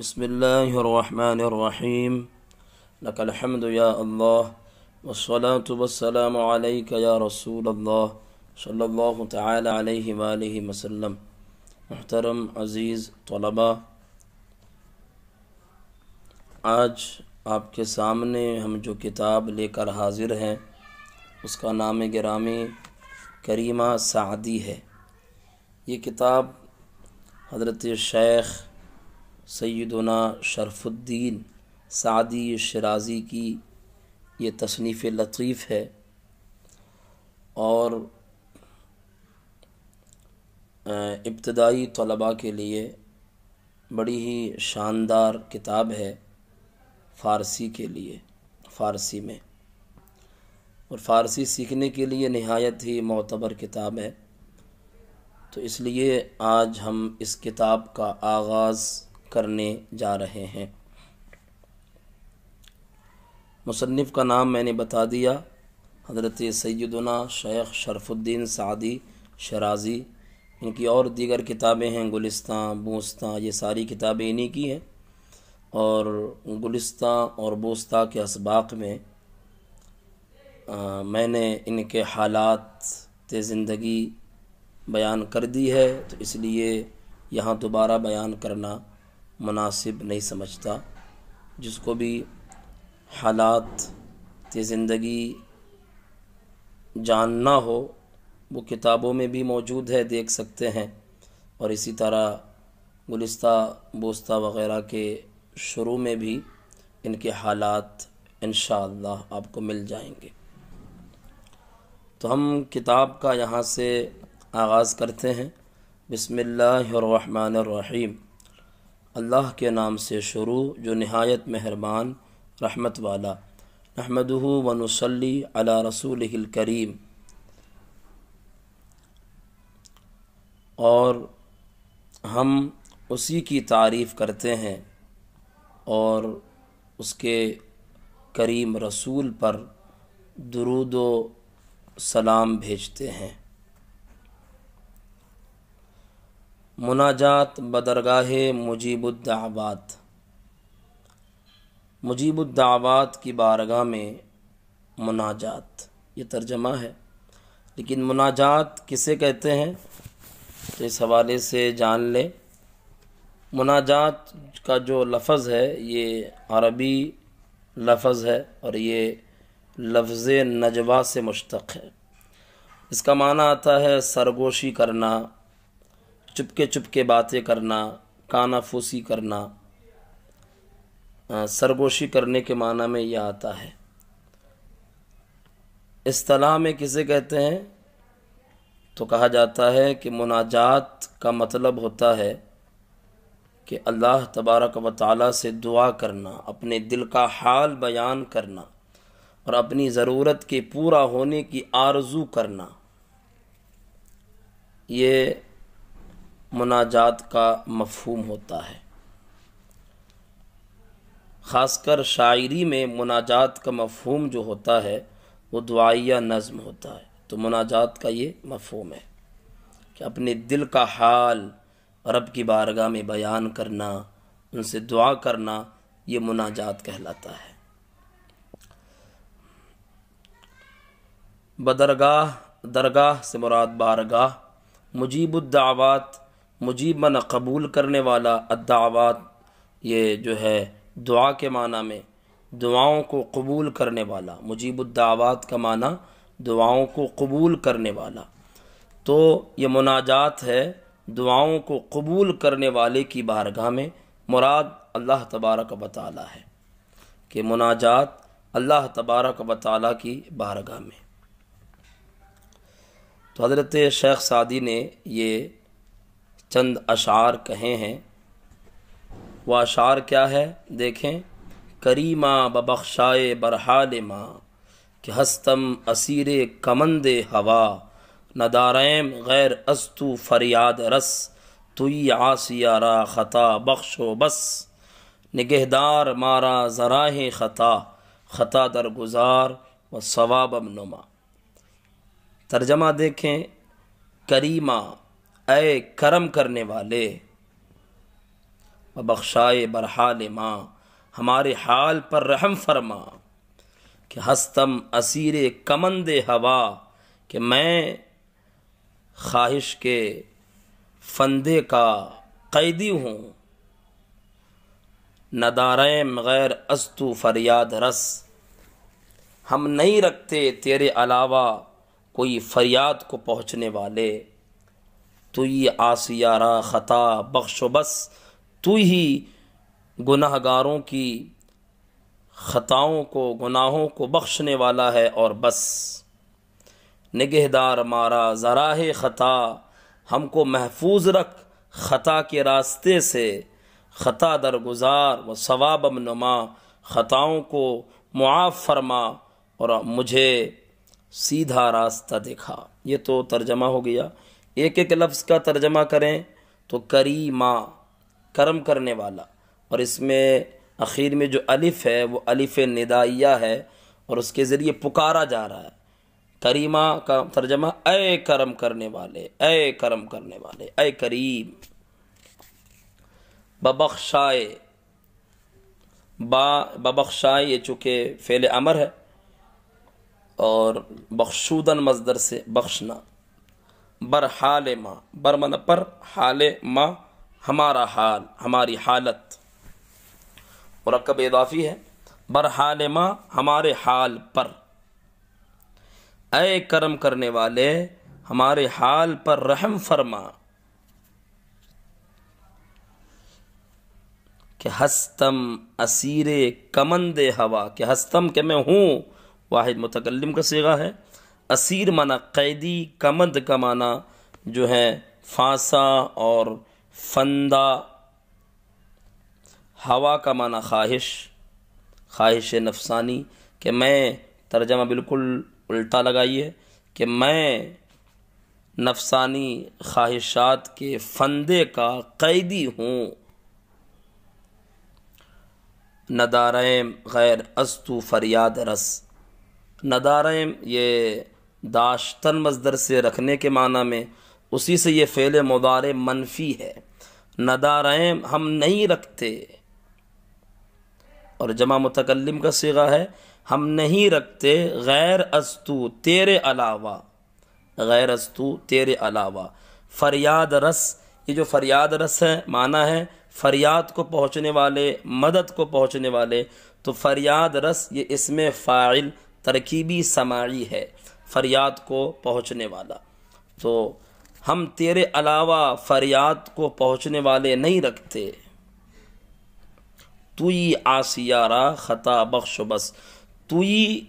بسم اللہ الرحمن الرحیم لک الحمد یا اللہ والصلاة والسلام علیک یا رسول اللہ صلی اللہ تعالی علیہ وآلہ وسلم۔ محترم عزیز طلباء، آج آپ کے سامنے ہم جو کتاب لے کر حاضر ہیں اس کا نام گرامی کریمہ سعدی ہے۔ یہ کتاب حضرت شیخ سیدنا شرف الدین سعدی شرازی کی یہ تصنیف لطیف ہے، اور ابتدائی طلباء کے لیے بڑی ہی شاندار کتاب ہے فارسی کے لیے، فارسی میں، اور فارسی سیکھنے کے لیے نہایت ہی معتبر کتاب ہے۔ تو اس لیے آج ہم اس کتاب کا آغاز کرنے جا رہے ہیں۔ مصنف کا نام میں نے بتا دیا، حضرت سیدنا شیخ شرف الدین سعدی شرازی۔ ان کی اور دیگر کتابیں ہیں، گلستاں، بوستاں، یہ ساری کتابیں انہی کی ہیں، اور گلستاں اور بوستاں کے اسباق میں میں نے ان کے حالات زندگی بیان کر دی ہے، تو اس لیے یہاں دوبارہ بیان کرنا مناسب نہیں سمجھتا۔ جس کو بھی حالات زندگی جاننا ہو وہ کتابوں میں بھی موجود ہے، دیکھ سکتے ہیں، اور اسی طرح گلستہ بوستہ وغیرہ کے شروع میں بھی ان کے حالات انشاءاللہ آپ کو مل جائیں گے۔ تو ہم کتاب کا یہاں سے آغاز کرتے ہیں۔ بسم اللہ الرحمن الرحیم، اللہ کے نام سے شروع جو نہایت مہربان رحمت والا۔ نحمدہ ونصلی علی رسولہ الکریم، اور ہم اسی کی تعریف کرتے ہیں اور اس کے کریم رسول پر درود و سلام بھیجتے ہیں۔ مناجات بدرگاہ مجیب الدعوات، مجیب الدعوات کی بارگاہ میں مناجات، یہ ترجمہ ہے، لیکن مناجات کسے کہتے ہیں تو اس حوالے سے جان لیں۔ مناجات کا جو لفظ ہے یہ عربی لفظ ہے، اور یہ لفظ نجوا سے مشتق ہے۔ اس کا معنی آتا ہے سرگوشی کرنا، چپکے باتیں کرنا، کانافوسی کرنا۔ سرگوشی کرنے کے معنی میں یہ آتا ہے۔ اصطلاح میں کسے کہتے ہیں تو کہا جاتا ہے کہ مناجات کا مطلب ہوتا ہے کہ اللہ تبارک و تعالی سے دعا کرنا، اپنے دل کا حال بیان کرنا، اور اپنی ضرورت کے پورا ہونے کی آرزو کرنا۔ یہ مناجات کا مفہوم ہوتا ہے۔ خاص کر شاعری میں مناجات کا مفہوم جو ہوتا ہے وہ دعائیہ نظم ہوتا ہے، تو مناجات کا یہ مفہوم ہے کہ اپنے دل کا حال رب کی بارگاہ میں بیان کرنا، ان سے دعا کرنا، یہ مناجات کہلاتا ہے۔ بدرگاہ، درگاہ سے مراد بارگاہ۔ مجیب الدعوات، مجیب من قبول کرنے والا، الدعوات یہ جو ہے دعا کے معنی میں، دعاؤں کو قبول کرنے والا۔ مجیب الدعوات کا معنی دعاؤں کو قبول کرنے والا، تو یہ مناجات ہے دعاؤں کو قبول کرنے والے کی بارگاہ میں۔ مراد اللہ تبارک و تعالی ہے کہ مناجات اللہ تبارک و تعالی کی بارگاہ میں۔ تو حضرت شیخ سعدی نے یہ چند اشعار کہے ہیں۔ وہ اشعار کیا ہے دیکھیں۔ کریمہ ببخشائے برحال ماں، کہ ہستم اسیر کمند ہوا، نداریم غیر از تو فریاد رس، توی عاصیہ را خطا بخش و بس، نگہدار مارا ذراہ خطا، خطا درگزار و ثواب نما۔ ترجمہ دیکھیں۔ کریمہ، اے کرم کرنے والے، و بخشائے برحال ماں، ہمارے حال پر رحم فرما کہ ہستم اسیر کمند ہوا، کہ میں خواہش کے فندے کا قیدی ہوں، نداریم غیر از تو فریاد رس، ہم نہیں رکھتے تیرے علاوہ کوئی فریاد کو پہنچنے والے، تو ہی آسیارہ خطا بخش و بس، تو ہی گناہ گاروں کی خطاؤں کو گناہوں کو بخشنے والا ہے اور بس۔ نگہدار مارا ذراہ خطا، ہم کو محفوظ رکھ خطا کے راستے سے، خطا درگزار و ثواب نما، خطاؤں کو معاف فرما اور مجھے سیدھا راستہ دکھا۔ یہ تو ترجمہ ہو گیا۔ ایک ایک لفظ کا ترجمہ کریں تو کریمہ، کرم کرنے والا، اور اس میں اخیر میں جو الف ہے وہ الف ندائیہ ہے اور اس کے ذریعے پکارا جا رہا ہے۔ کریمہ کا ترجمہ اے کرم کرنے والے، اے کرم کرنے والے، اے کریم۔ ببخشائے، ببخشائے یہ چونکہ فعل امر ہے اور بخشودن مصدر سے بخشنا۔ برحال ما، بر من پر، حال ما ہمارا حال، ہماری حالت، مرکب اضافی ہے۔ برحال ما ہمارے حال پر، اے کرم کرنے والے ہمارے حال پر رحم فرما، کہ ہستم اسیر کمند ہوا، کہ ہستم کہ میں ہوں، واحد متکلم کا صیغہ ہے، اسیر معنی قیدی، کمند کا معنی جو ہے پھانسا اور فندہ، ہوا کا معنی خواہش، خواہش نفسانی، کہ میں ترجمہ بالکل الٹا لگائیے کہ میں نفسانی خواہشات کے فندے کا قیدی ہوں۔ نداریم غیر از تو فریاد رس، نداریم یہ داشتن مصدر سے رکھنے کے معنی میں، اسی سے یہ فعل مضارع منفی ہے۔ نداریم ہم نہیں رکھتے، اور جمع متکلم کا صیغہ ہے ہم نہیں رکھتے، غیر از تو تیرے علاوہ، غیر از تو تیرے علاوہ، فریاد رس، یہ جو فریاد رس ہے معنی ہے فریاد کو پہنچنے والے، مدد کو پہنچنے والے، تو فریاد رس یہ اسم فاعل ترکیبی سماعی ہے، فریاد کو پہنچنے والا، تو ہم تیرے علاوہ فریاد کو پہنچنے والے نہیں رکھتے۔ تو ہی آسیارہ خطا بخش و بس، تو ہی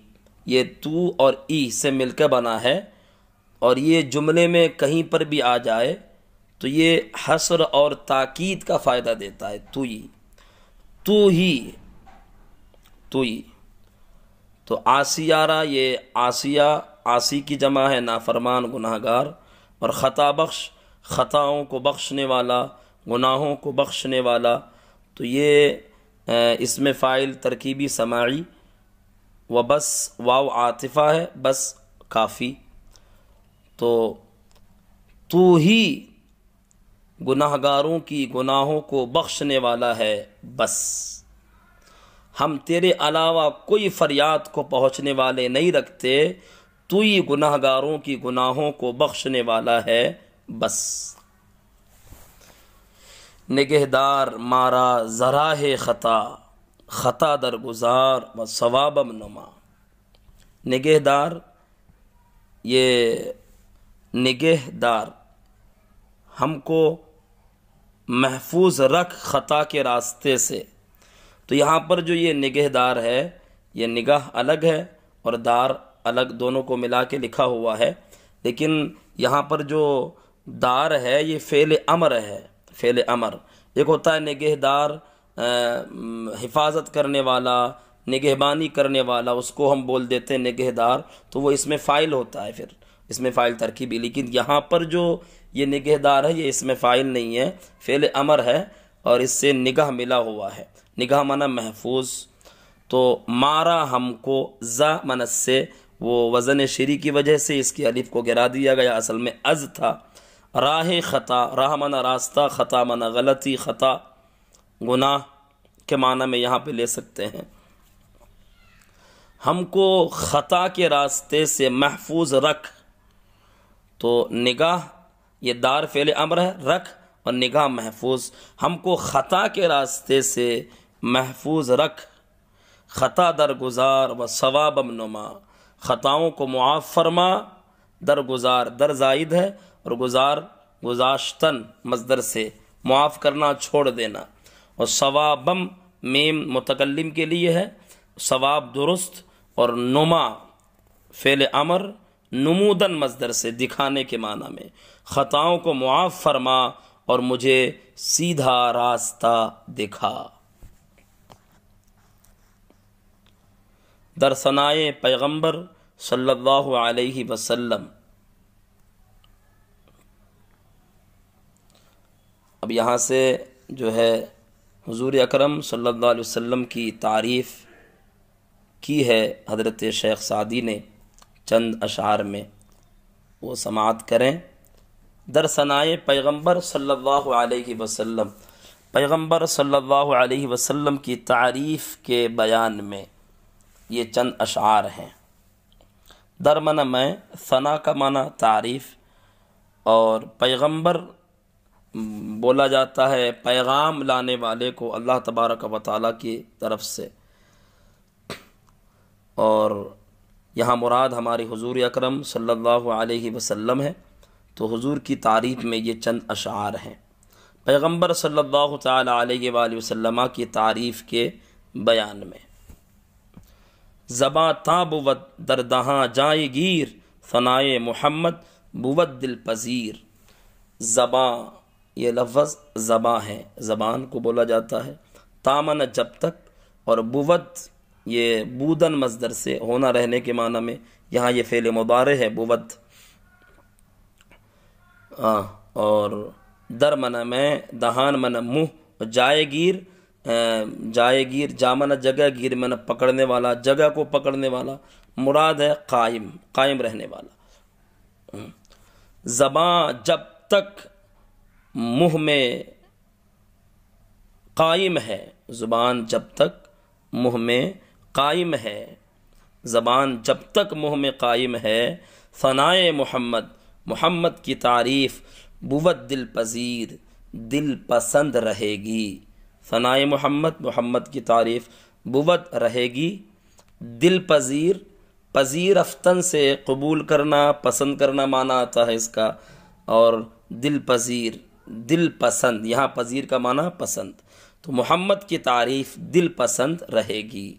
یہ تو اور ای سے مل کے بنا ہے، اور یہ جملے میں کہیں پر بھی آ جائے تو یہ حصر اور تاکید کا فائدہ دیتا ہے۔ تو ہی، تو ہی، تو ہی، تو آسیارہ یہ آسیہ، آسی کی جمع ہے نافرمان گناہ گار، اور خطا بخش خطاؤں کو بخشنے والا، گناہوں کو بخشنے والا، تو یہ اسم فاعل ترکیبی سماعی، و بس واو عاطفہ ہے، بس کافی، تو ہی گناہ گاروں کی گناہوں کو بخشنے والا ہے بس، ہم تیرے علاوہ کوئی فریاد کو پہنچنے والے نہیں رکھتے، تو ہی گناہ گاروں کی گناہوں کو بخشنے والا ہے بس۔ نگہدار مارا ذراہ خطا، خطا درگزار و ثوابم نما، نگہدار، یہ نگہدار ہم کو محفوظ رکھ خطا کے راستے سے، تو یہاں پر جو یہ نگہدار ہے، یہ نگاہ الگ ہے اور دار الگ، دونوں کو ملا کے لکھا ہوا ہے، لیکن یہاں پر جو دار ہے یہ فعل امر ہے، فعل امر، ایک ہوتا ہے نگہدار حفاظت کرنے والا، نگہبانی کرنے والا، اس کو ہم بول دیتے ہیں نگہدار، تو وہ اس میں فاعل ہوتا ہے، پھر اس میں فاعل ترکیبی، لیکن یہاں پر جو یہ نگہدار ہے یہ اس میں فاعل نہیں ہے، فعل امر ہے، اور اس سے نگاہ ملا ہوا ہے، نگاہ مانا محفوظ، تو مارا ہم کو، ز منس سے وہ وزن شری کی وجہ سے اس کی الف کو گرا دیا گیا، اصل میں از تھا۔ راہ خطا، راہ مانا راستہ، خطا مانا غلطی، خطا، گناہ کے معنی میں یہاں پہ لے سکتے ہیں۔ ہم کو خطا کے راستے سے محفوظ رکھ، تو نگاہ یہ دار فعل امر ہے، رکھ اور نگاہ محفوظ، ہم کو خطا کے راستے سے محفوظ رکھ، خطا درگزار و ثواب نما، خطاؤں کو معاف فرما، درگزار در زائد ہے اور گزار گزاشتن مصدر سے معاف کرنا چھوڑ دینا، اور ثوابم میم متکلم کے لیے ہے، ثواب درست، اور نما فعل امر نمودن مصدر سے دکھانے کے معنی میں، خطاؤں کو معاف فرما اور مجھے سیدھا راستہ دکھا۔ در ثنائے پیغمبر صلی اللہ علیہ وسلم۔ اب یہاں سے جو ہے حضور اکرم صلی اللہ علیہ وسلم کی تعریف کی ہے حضرت شیخ سعدی نے چند اشعار میں، وہ سماعت کریں۔ در ثنائے پیغمبر صلی اللہ علیہ وسلم، پیغمبر صلی اللہ علیہ وسلم کی تعریف کے بیان میں یہ چند اشعار ہیں۔ در معنی میں، ثنا کا معنی تعریف، اور پیغمبر بولا جاتا ہے پیغام لانے والے کو اللہ تبارک و تعالیٰ کی طرف سے، اور یہاں مراد ہماری حضور اکرم صلی اللہ علیہ وسلم ہے، تو حضور کی تعریف میں یہ چند اشعار ہیں۔ پیغمبر صلی اللہ تعالیٰ علیہ وآلہ وسلم کی تعریف کے بیان میں، زباں تا بود در دہاں جائے گیر، ثنائے محمد بود دل پذیر۔ زباں یہ لفظ زباں ہے، زبان کو بولا جاتا ہے، تامن جب تک، اور بود یہ بودن مصدر سے ہونا رہنے کے معنی میں، یہاں یہ فعل مضارع ہے بود، اور در منع میں، دہان منع منہ، جائے گیر، جائے گیر جامن جگہ، گیر من پکڑنے والا، جگہ کو پکڑنے والا، مراد ہے قائم، قائم رہنے والا۔ زباں جب تک منہ میں قائم ہے، زبان جب تک منہ میں قائم ہے، زبان جب تک منہ میں قائم ہے، ثنائے محمد، محمد کی تعریف، بود دل پذیر، دل پسند رہے گی۔ ثنائے محمد، محمد کی تعریف، بود رہے گی، دل پذیر، پذیر افتن سے قبول کرنا، پسند کرنا معنی آتا ہے اس کا، اور دل پذیر، دل پسند، یہاں پذیر کا معنی پسند، تو محمد کی تعریف دل پسند رہے گی۔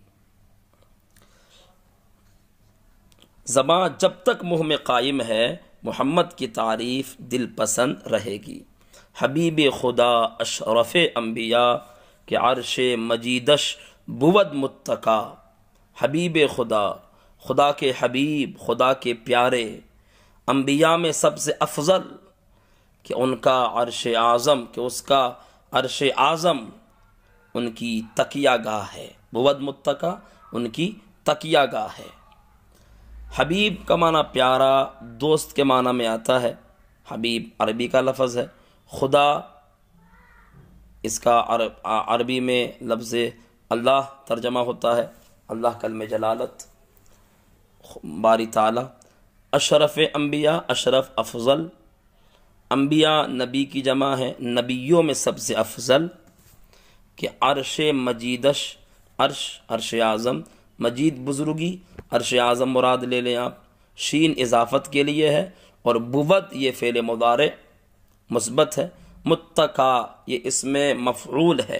زباں جب تک منہ میں قائم ہے، محمد کی تعریف دل پسند رہے گی۔ حبیب خدا اشرف انبیاء کہ عرش مجیدش بود متکا، حبیب خدا، خدا کے حبیب، خدا کے پیارے، انبیاء میں سب سے افضل، کہ ان کا عرش اعظم، کہ اس کا عرش اعظم ان کی تکیہ گاہ ہے، بود متکا ان کی تکیہ گاہ ہے۔ حبیب کا معنی پیارا، دوست کے معنی میں آتا ہے، حبیب عربی کا لفظ ہے، خدا اس کا عربی میں لفظ اللہ ترجمہ ہوتا ہے، اللہ کلمہ جلالت، باری تعالی۔ اشرف انبیاء، اشرف افضل، انبیاء نبی کی جمع ہے، نبیوں میں سب سے افضل، کہ عرش مجیدش، عرش اعظم، مجید بزرگی، عرش اعظم مراد لے لیں آپ، شین اضافت کے لیے ہے، اور بود یہ فعل مضارع مثبت ہے، متکا یہ اسم مفعول ہے۔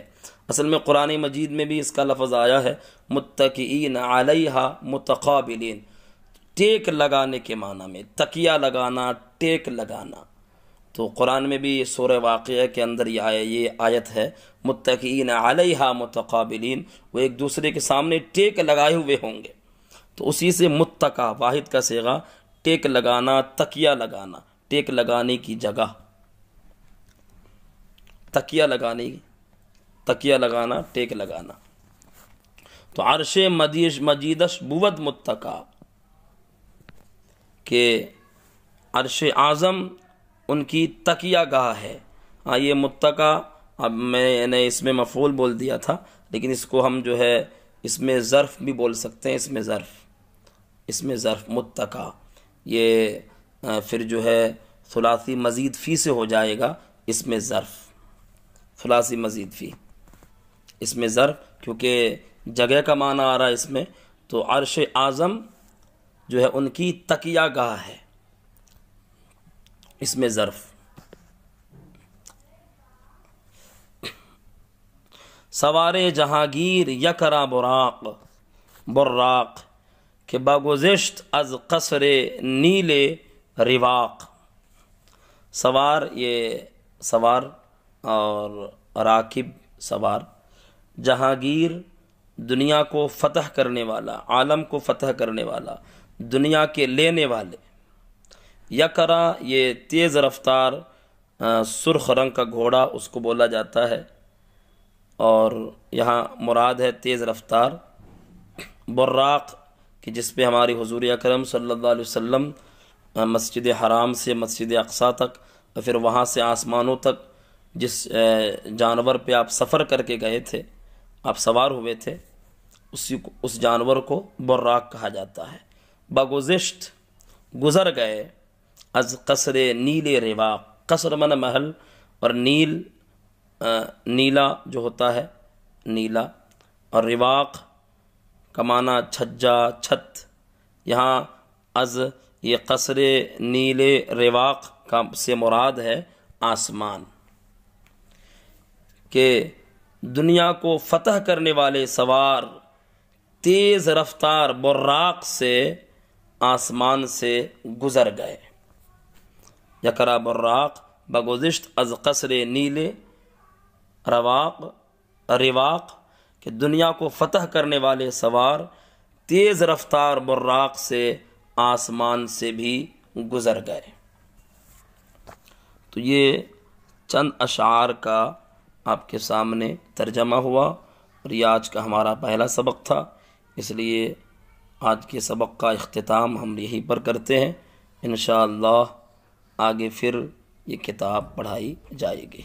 اصل میں قرآن مجید میں بھی اس کا لفظ آیا ہے، متکئین علیہا متقابلین، ٹیک لگانے کے معنی میں، تکیہ لگانا، ٹیک لگانا۔ تو قرآن میں بھی سورہ واقعہ کے اندر یہ آیت ہے، متکئین علیہا متقابلین، وہ ایک دوسرے کے سامنے ٹیک لگائے ہوئے ہوں گے، تو اسی سے متکا، واحد کا صیغہ، ٹیک لگانا، تکیہ لگانا، ٹیک لگانے کی جگہ، تکیہ لگانا، ٹیک لگانا۔ تو عرش مجیدش بود متکا، کہ عرش اعظم ان کی تکیہ گاہ ہے۔ ہاں، یہ متکا اب میں نے اس میں مفعول بول دیا تھا، لیکن اس کو ہم جو ہے اس میں ظرف بھی بول سکتے ہیں، اس میں ظرف متکا، یہ پھر جو ہے ثلاثی مزید فی سے ہو جائے گا، اس میں ظرف ثلاثی مزید فی، اس میں ظرف کیونکہ جگہ کا معنی آ رہا ہے اس میں، تو عرش اعظم جو ہے ان کی تکیہ گاہ ہے، اس میں ظرف۔ سوار جہانگیر یکرا براق کہ بگذشت از قصر نیل رواق۔ سوار، یہ سوار اور راکب سوار، جہانگیر دنیا کو فتح کرنے والا، عالم کو فتح کرنے والا، دنیا کے لینے والے۔ یکرا یہ تیز رفتار سرخ رنگ کا گھوڑا اس کو بولا جاتا ہے، اور یہاں مراد ہے تیز رفتار۔ براق کہ جس پہ ہماری حضور اکرم صلی اللہ علیہ وسلم مسجد حرام سے مسجد اقصیٰ تک اور پھر وہاں سے آسمانوں تک جس جانور پہ آپ سفر کر کے گئے تھے، آپ سوار ہوئے تھے، اس جانور کو براق کہا جاتا ہے۔ بگذشت گزر گئے، از قصر نیل رواق، قصر من محل، اور نیل نیلا جو ہوتا ہے نیلا، اور رواق کا معنی چھجا چھت، یہاں از یہ قصر نیل رواق کا سے مراد ہے آسمان، کہ دنیا کو فتح کرنے والے سوار تیز رفتار براق سے آسمان سے گزر گئے۔ یکرا براق بگذشت از قصر نیل رواق کہ دنیا کو فتح کرنے والے سوار تیز رفتار براق سے آسمان سے بھی گزر گئے۔ تو یہ چند اشعار کا آپ کے سامنے ترجمہ ہوا، اور یہ آج کا ہمارا پہلا سبق تھا، اس لیے آج کے سبق کا اختتام ہم یہیں پر کرتے ہیں۔ انشاءاللہ آگے پھر یہ کتاب پڑھائی جائے گی۔